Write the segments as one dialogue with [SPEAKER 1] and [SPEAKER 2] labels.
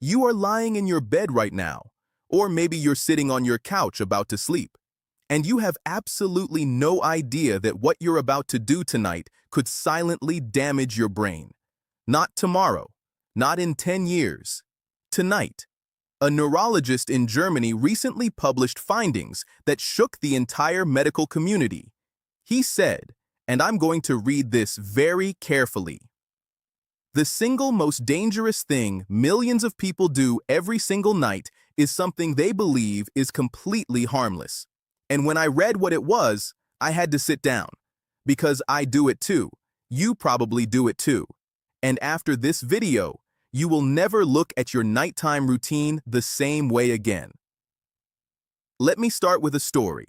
[SPEAKER 1] You are lying in your bed right now, or maybe you're sitting on your couch about to sleep, and you have absolutely no idea that what you're about to do tonight could silently damage your brain. Not tomorrow, not in 10 years, tonight. A neurologist in Germany recently published findings that shook the entire medical community. He said, and I'm going to read this very carefully, "The single most dangerous thing millions of people do every single night is something they believe is completely harmless." And when I read what it was, I had to sit down. Because I do it too. You probably do it too. And after this video, you will never look at your nighttime routine the same way again. Let me start with a story.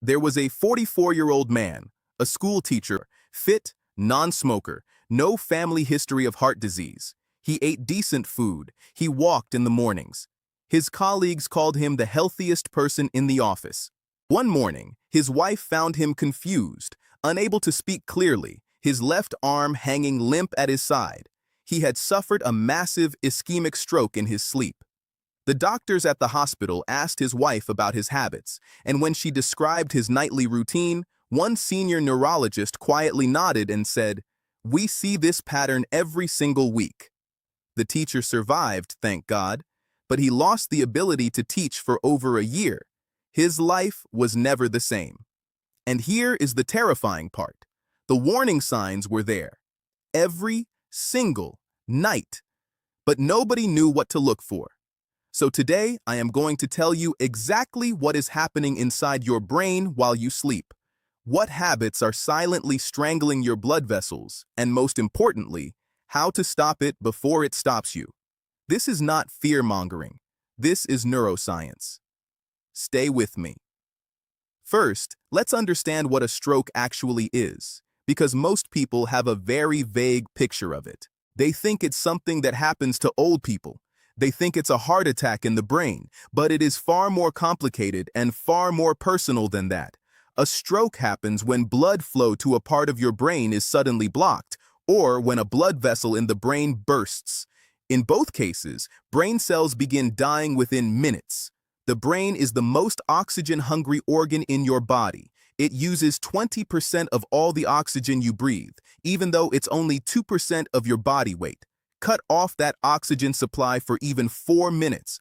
[SPEAKER 1] There was a 44-year-old man, a school teacher, fit, non-smoker, no family history of heart disease. He ate decent food. He walked in the mornings. His colleagues called him the healthiest person in the office. One morning, his wife found him confused, unable to speak clearly, his left arm hanging limp at his side. He had suffered a massive ischemic stroke in his sleep. The doctors at the hospital asked his wife about his habits, and when she described his nightly routine, one senior neurologist quietly nodded and said, "We see this pattern every single week." The teacher survived, thank God, but he lost the ability to teach for over a year. His life was never the same. And here is the terrifying part. The warning signs were there. Every single night. But nobody knew what to look for. So today, I am going to tell you exactly what is happening inside your brain while you sleep. What habits are silently strangling your blood vessels, and most importantly, how to stop it before it stops you. This is not fear-mongering. This is neuroscience. Stay with me. First, let's understand what a stroke actually is, because most people have a very vague picture of it. They think it's something that happens to old people. They think it's a heart attack in the brain, but it is far more complicated and far more personal than that. A stroke happens when blood flow to a part of your brain is suddenly blocked, or when a blood vessel in the brain bursts. In both cases, brain cells begin dying within minutes. The brain is the most oxygen-hungry organ in your body. It uses 20% of all the oxygen you breathe, even though it's only 2% of your body weight. Cut off that oxygen supply for even 4 minutes,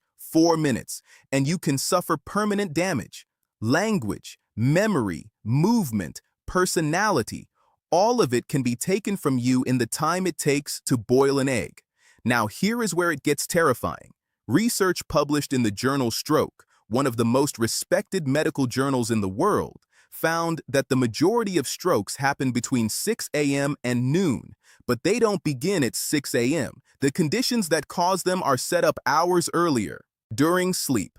[SPEAKER 1] and you can suffer permanent damage. Language, memory, movement, personality, all of it can be taken from you in the time it takes to boil an egg. Now here is where it gets terrifying. Research published in the journal Stroke, one of the most respected medical journals in the world, found that the majority of strokes happen between 6 a.m. and noon, but they don't begin at 6 a.m. The conditions that cause them are set up hours earlier, during sleep.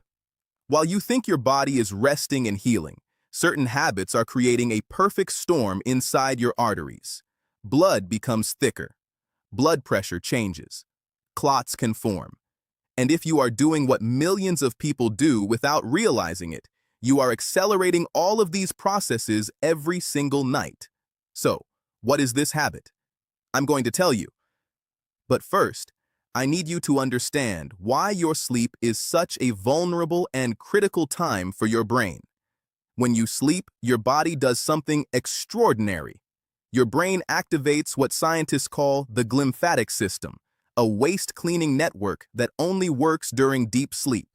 [SPEAKER 1] While you think your body is resting and healing, certain habits are creating a perfect storm inside your arteries. Blood becomes thicker. Blood pressure changes. Clots can form. And if you are doing what millions of people do without realizing it, you are accelerating all of these processes every single night. So, what is this habit? I'm going to tell you. But first, I need you to understand why your sleep is such a vulnerable and critical time for your brain. When you sleep, your body does something extraordinary. Your brain activates what scientists call the glymphatic system, a waste-cleaning network that only works during deep sleep.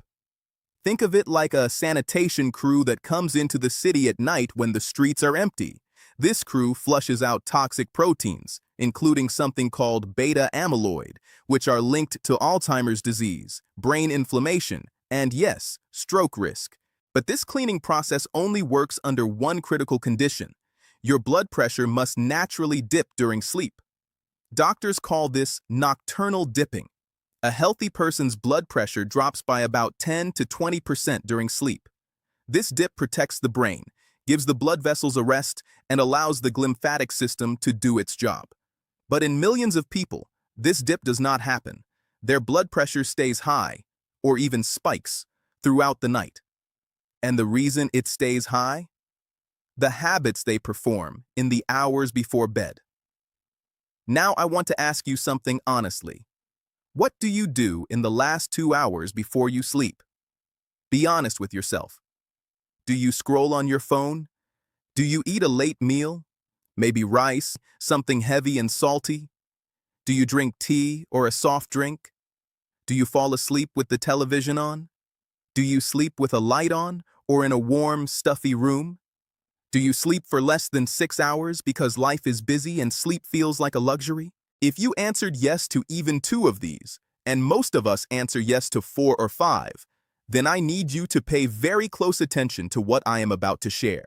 [SPEAKER 1] Think of it like a sanitation crew that comes into the city at night when the streets are empty. This crew flushes out toxic proteins, including something called beta amyloid, which are linked to Alzheimer's disease, brain inflammation, and yes, stroke risk. But this cleaning process only works under one critical condition. Your blood pressure must naturally dip during sleep. Doctors call this nocturnal dipping. A healthy person's blood pressure drops by about 10 to 20% during sleep. This dip protects the brain, gives the blood vessels a rest, and allows the glymphatic system to do its job. But in millions of people, this dip does not happen. Their blood pressure stays high, or even spikes, throughout the night. And the reason it stays high? The habits they perform in the hours before bed. Now I want to ask you something honestly. What do you do in the last 2 hours before you sleep? Be honest with yourself. Do you scroll on your phone? Do you eat a late meal? Maybe rice, something heavy and salty? Do you drink tea or a soft drink? Do you fall asleep with the television on? Do you sleep with a light on or in a warm, stuffy room? Do you sleep for less than 6 hours because life is busy and sleep feels like a luxury? If you answered yes to even two of these, and most of us answer yes to 4 or 5, then I need you to pay very close attention to what I am about to share.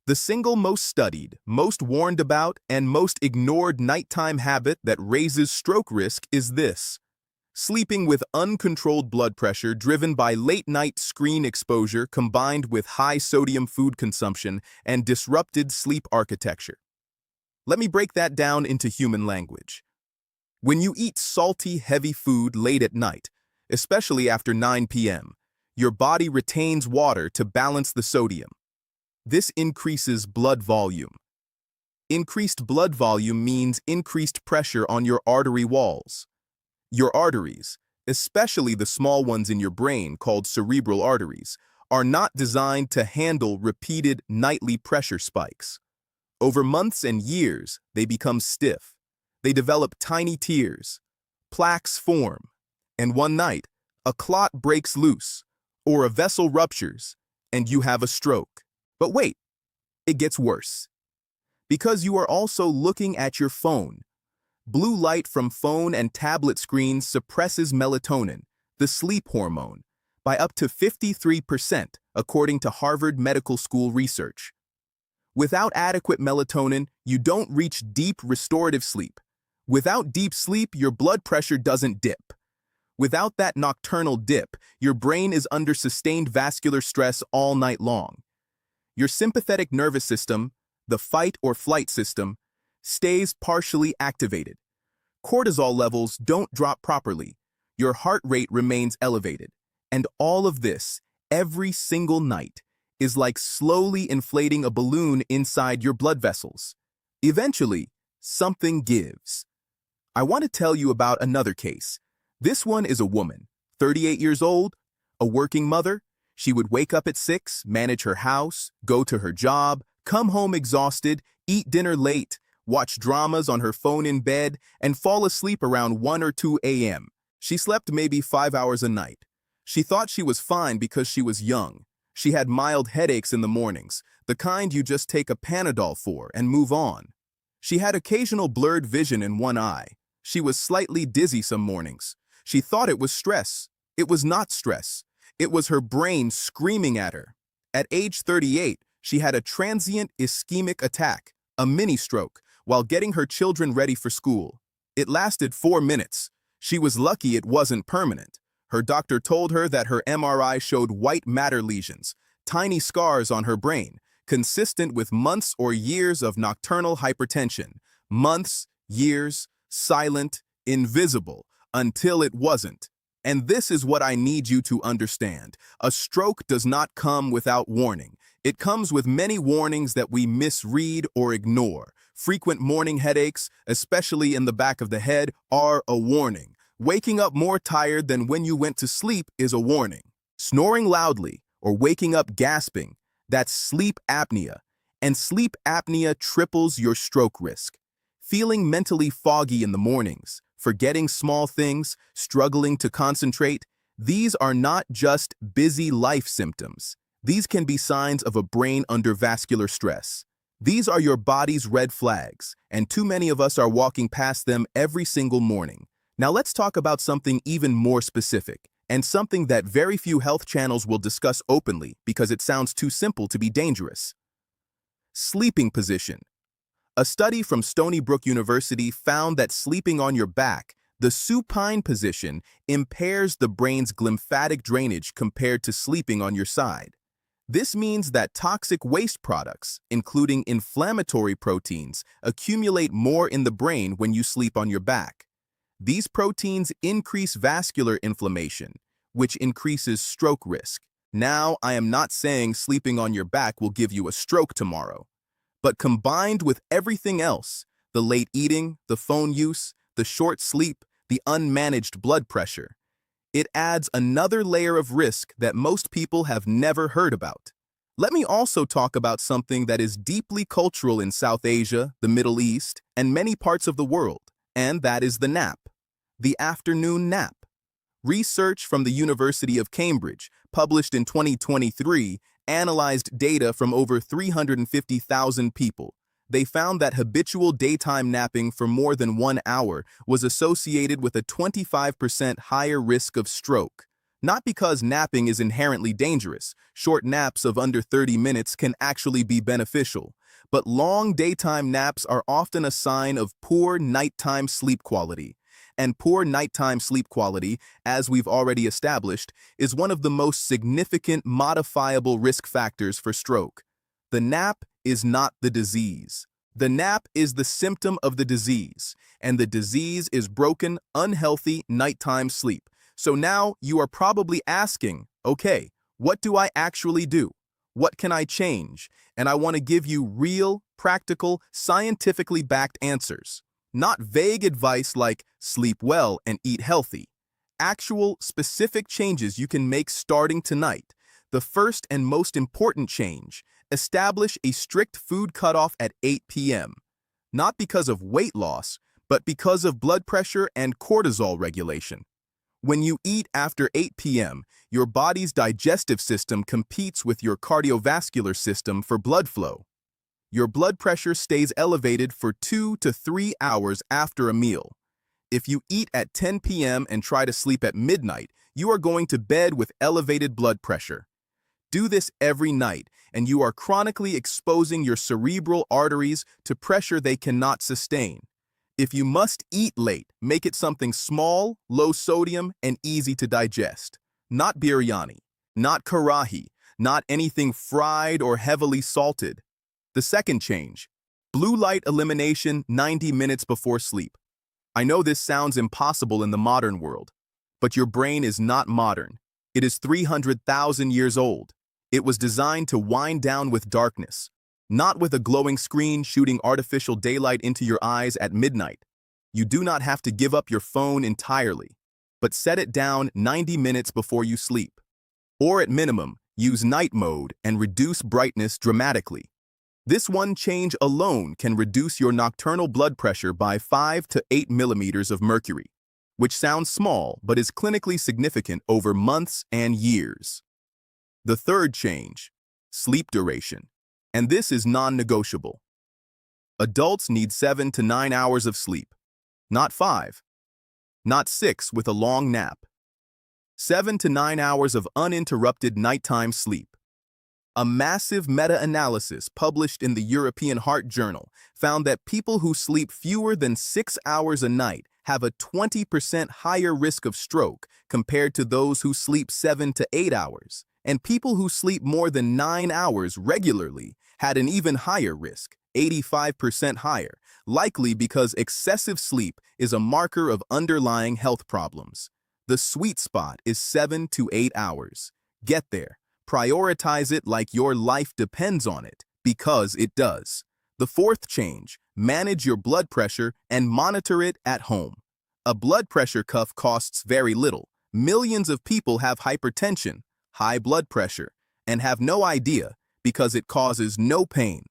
[SPEAKER 1] The single most studied, most warned about, and most ignored nighttime habit that raises stroke risk is this: sleeping with uncontrolled blood pressure driven by late-night screen exposure combined with high-sodium food consumption and disrupted sleep architecture. Let me break that down into human language. When you eat salty, heavy food late at night, especially after 9 p.m., your body retains water to balance the sodium. This increases blood volume. Increased blood volume means increased pressure on your artery walls. Your arteries, especially the small ones in your brain called cerebral arteries, are not designed to handle repeated nightly pressure spikes. Over months and years, they become stiff. They develop tiny tears. Plaques form. And one night, a clot breaks loose, or a vessel ruptures, and you have a stroke. But wait, it gets worse. Because you are also looking at your phone. Blue light from phone and tablet screens suppresses melatonin, the sleep hormone, by up to 53%, according to Harvard Medical School research. Without adequate melatonin, you don't reach deep restorative sleep. Without deep sleep, your blood pressure doesn't dip. Without that nocturnal dip, your brain is under sustained vascular stress all night long. Your sympathetic nervous system, the fight or flight system, stays partially activated. Cortisol levels don't drop properly. Your heart rate remains elevated. And all of this, every single night, is like slowly inflating a balloon inside your blood vessels. Eventually, something gives. I want to tell you about another case. This one is a woman, 38 years old, a working mother. She would wake up at 6, manage her house, go to her job, come home exhausted, eat dinner late, watch dramas on her phone in bed, and fall asleep around 1 or 2 a.m. She slept maybe 5 hours a night. She thought she was fine because she was young. She had mild headaches in the mornings, the kind you just take a Panadol for and move on. She had occasional blurred vision in one eye. She was slightly dizzy some mornings. She thought it was stress. It was not stress. It was her brain screaming at her. At age 38, she had a transient ischemic attack, a mini-stroke, while getting her children ready for school. It lasted 4 minutes. She was lucky it wasn't permanent. Her doctor told her that her MRI showed white matter lesions, tiny scars on her brain, consistent with months or years of nocturnal hypertension. Months, years, silent, invisible, until it wasn't. And this is what I need you to understand. A stroke does not come without warning. It comes with many warnings that we misread or ignore. Frequent morning headaches, especially in the back of the head, are a warning. Waking up more tired than when you went to sleep is a warning. Snoring loudly or waking up gasping, that's sleep apnea. And sleep apnea triples your stroke risk. Feeling mentally foggy in the mornings, forgetting small things, struggling to concentrate, these are not just busy life symptoms. These can be signs of a brain under vascular stress. These are your body's red flags, and too many of us are walking past them every single morning. Now let's talk about something even more specific, and something that very few health channels will discuss openly because it sounds too simple to be dangerous. Sleeping position. A study from Stony Brook University found that sleeping on your back, the supine position, impairs the brain's glymphatic drainage compared to sleeping on your side. This means that toxic waste products, including inflammatory proteins, accumulate more in the brain when you sleep on your back. These proteins increase vascular inflammation, which increases stroke risk. Now, I am not saying sleeping on your back will give you a stroke tomorrow. But combined with everything else, the late eating, the phone use, the short sleep, the unmanaged blood pressure. It adds another layer of risk that most people have never heard about. Let me also talk about something that is deeply cultural in South Asia, the Middle East, and many parts of the world, and that is the nap, the afternoon nap. Research from the University of Cambridge, published in 2023, analyzed data from over 350,000 people. They found that habitual daytime napping for more than 1 hour was associated with a 25% higher risk of stroke. Not because napping is inherently dangerous. Short naps of under 30 minutes can actually be beneficial. But long daytime naps are often a sign of poor nighttime sleep quality. And poor nighttime sleep quality, as we've already established, is one of the most significant modifiable risk factors for stroke. The nap is not the disease. The nap is the symptom of the disease, and the disease is broken, unhealthy nighttime sleep. So now you are probably asking, okay, what do I actually do? What can I change? And I want to give you real, practical, scientifically backed answers. Not vague advice like sleep well and eat healthy. Actual, specific changes you can make starting tonight. The first and most important change: establish a strict food cutoff at 8 p.m. Not because of weight loss, but because of blood pressure and cortisol regulation. When you eat after 8 p.m., your body's digestive system competes with your cardiovascular system for blood flow. Your blood pressure stays elevated for 2 to 3 hours after a meal. If you eat at 10 p.m. and try to sleep at midnight, you are going to bed with elevated blood pressure. Do this every night, and you are chronically exposing your cerebral arteries to pressure they cannot sustain. If you must eat late, make it something small, low sodium, and easy to digest. Not biryani, not karahi, not anything fried or heavily salted. The second change: blue light elimination 90 minutes before sleep. I know this sounds impossible in the modern world, but your brain is not modern. It is 300,000 years old. It was designed to wind down with darkness, not with a glowing screen shooting artificial daylight into your eyes at midnight. You do not have to give up your phone entirely, but set it down 90 minutes before you sleep. Or at minimum, use night mode and reduce brightness dramatically. This one change alone can reduce your nocturnal blood pressure by 5 to 8 millimeters of mercury, which sounds small but is clinically significant over months and years. The third change: sleep duration. And this is non-negotiable. Adults need 7 to 9 hours of sleep, not 5, not 6 with a long nap. 7 to 9 hours of uninterrupted nighttime sleep. A massive meta-analysis published in the European Heart Journal found that people who sleep fewer than 6 hours a night have a 20% higher risk of stroke compared to those who sleep 7 to 8 hours. And people who sleep more than 9 hours regularly had an even higher risk, 85% higher, likely because excessive sleep is a marker of underlying health problems. The sweet spot is 7 to 8 hours. Get there. Prioritize it like your life depends on it, because it does. The fourth change: manage your blood pressure and monitor it at home. A blood pressure cuff costs very little. Millions of people have hypertension, high blood pressure, and have no idea because it causes no pain.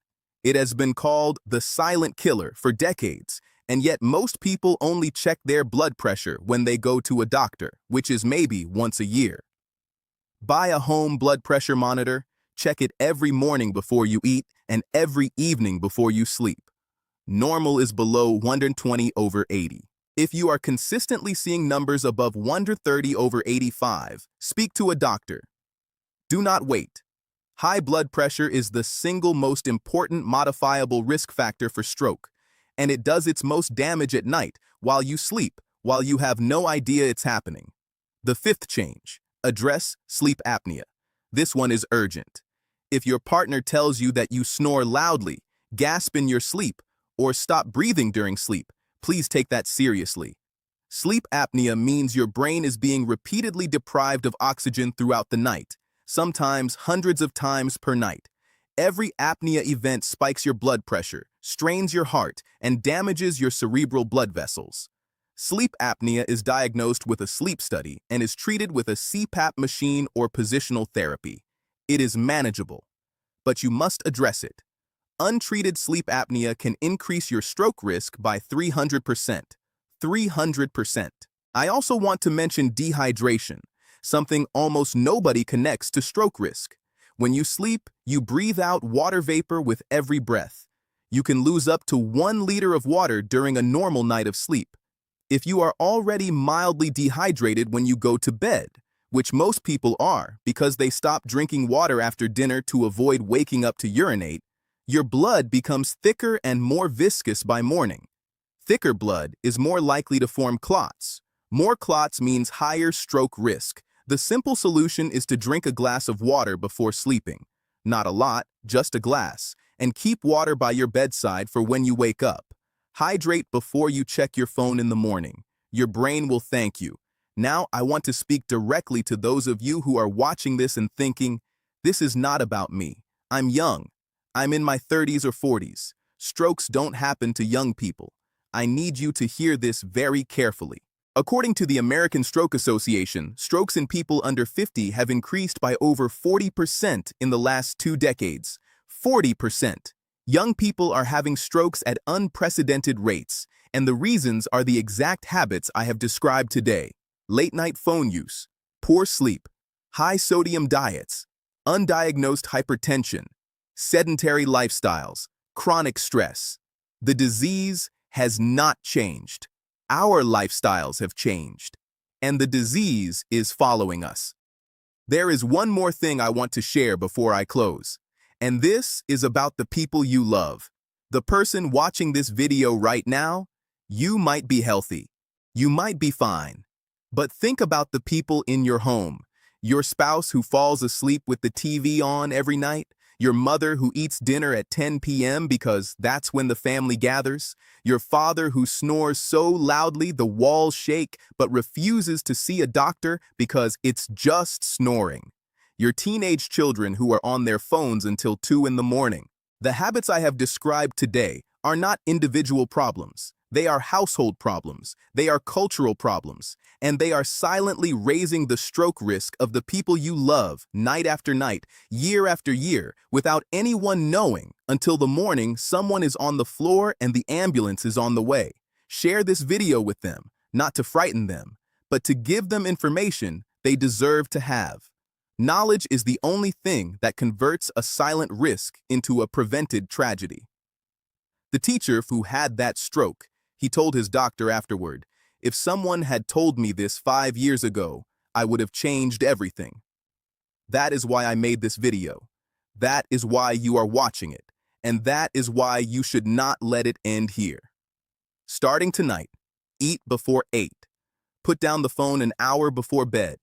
[SPEAKER 1] It has been called the silent killer for decades, and yet most people only check their blood pressure when they go to a doctor, which is maybe once a year. Buy a home blood pressure monitor, check it every morning before you eat and every evening before you sleep. Normal is below 120/80. If you are consistently seeing numbers above 130/85, speak to a doctor. Do not wait. High blood pressure is the single most important modifiable risk factor for stroke, and it does its most damage at night while you sleep, while you have no idea it's happening. The fifth change: address sleep apnea. This one is urgent. If your partner tells you that you snore loudly, gasp in your sleep, or stop breathing during sleep, please take that seriously. Sleep apnea means your brain is being repeatedly deprived of oxygen throughout the night, sometimes hundreds of times per night. Every apnea event spikes your blood pressure, strains your heart, and damages your cerebral blood vessels. Sleep apnea is diagnosed with a sleep study and is treated with a CPAP machine or positional therapy. It is manageable, but you must address it. Untreated sleep apnea can increase your stroke risk by 300%. 300%. I also want to mention dehydration, something almost nobody connects to stroke risk. When you sleep, you breathe out water vapor with every breath. You can lose up to 1 liter of water during a normal night of sleep. If you are already mildly dehydrated when you go to bed, which most people are because they stop drinking water after dinner to avoid waking up to urinate, your blood becomes thicker and more viscous by morning. Thicker blood is more likely to form clots. More clots means higher stroke risk. The simple solution is to drink a glass of water before sleeping. Not a lot, just a glass, and keep water by your bedside for when you wake up. Hydrate before you check your phone in the morning. Your brain will thank you. Now I want to speak directly to those of you who are watching this and thinking, this is not about me. I'm young. I'm in my 30s or 40s. Strokes don't happen to young people. I need you to hear this very carefully. According to the American Stroke Association, strokes in people under 50 have increased by over 40% in the last 2 decades. 40%. Young people are having strokes at unprecedented rates, and the reasons are the exact habits I have described today. Late-night phone use, poor sleep, high-sodium diets, undiagnosed hypertension, sedentary lifestyles, chronic stress. The disease has not changed. Our lifestyles have changed, and the disease is following us. There is one more thing I want to share before I close. And this is about the people you love. The person watching this video right now, you might be healthy. You might be fine. But think about the people in your home. Your spouse who falls asleep with the TV on every night. Your mother who eats dinner at 10 p.m. because that's when the family gathers. Your father who snores so loudly the walls shake but refuses to see a doctor because it's just snoring. Your teenage children who are on their phones until 2 in the morning. The habits I have described today are not individual problems. They are household problems. They are cultural problems. And they are silently raising the stroke risk of the people you love night after night, year after year, without anyone knowing until the morning someone is on the floor and the ambulance is on the way. Share this video with them, not to frighten them, but to give them information they deserve to have. Knowledge is the only thing that converts a silent risk into a prevented tragedy. The teacher who had that stroke, he told his doctor afterward, if someone had told me this 5 years ago, I would have changed everything. That is why I made this video. That is why you are watching it. And that is why you should not let it end here. Starting tonight, eat before 8. Put down the phone an hour before bed.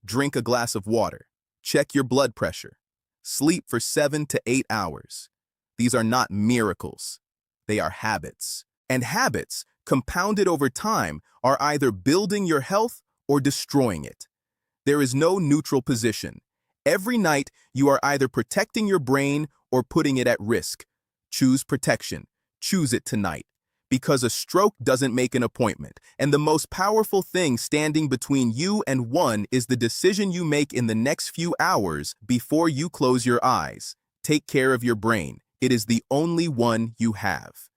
[SPEAKER 1] Drink a glass of water. Check your blood pressure. Sleep for 7 to 8 hours. These are not miracles. They are habits. And habits, compounded over time, are either building your health or destroying it. There is no neutral position. Every night, you are either protecting your brain or putting it at risk. Choose protection. Choose it tonight. Because a stroke doesn't make an appointment, and the most powerful thing standing between you and one is the decision you make in the next few hours before you close your eyes. Take care of your brain. It is the only one you have.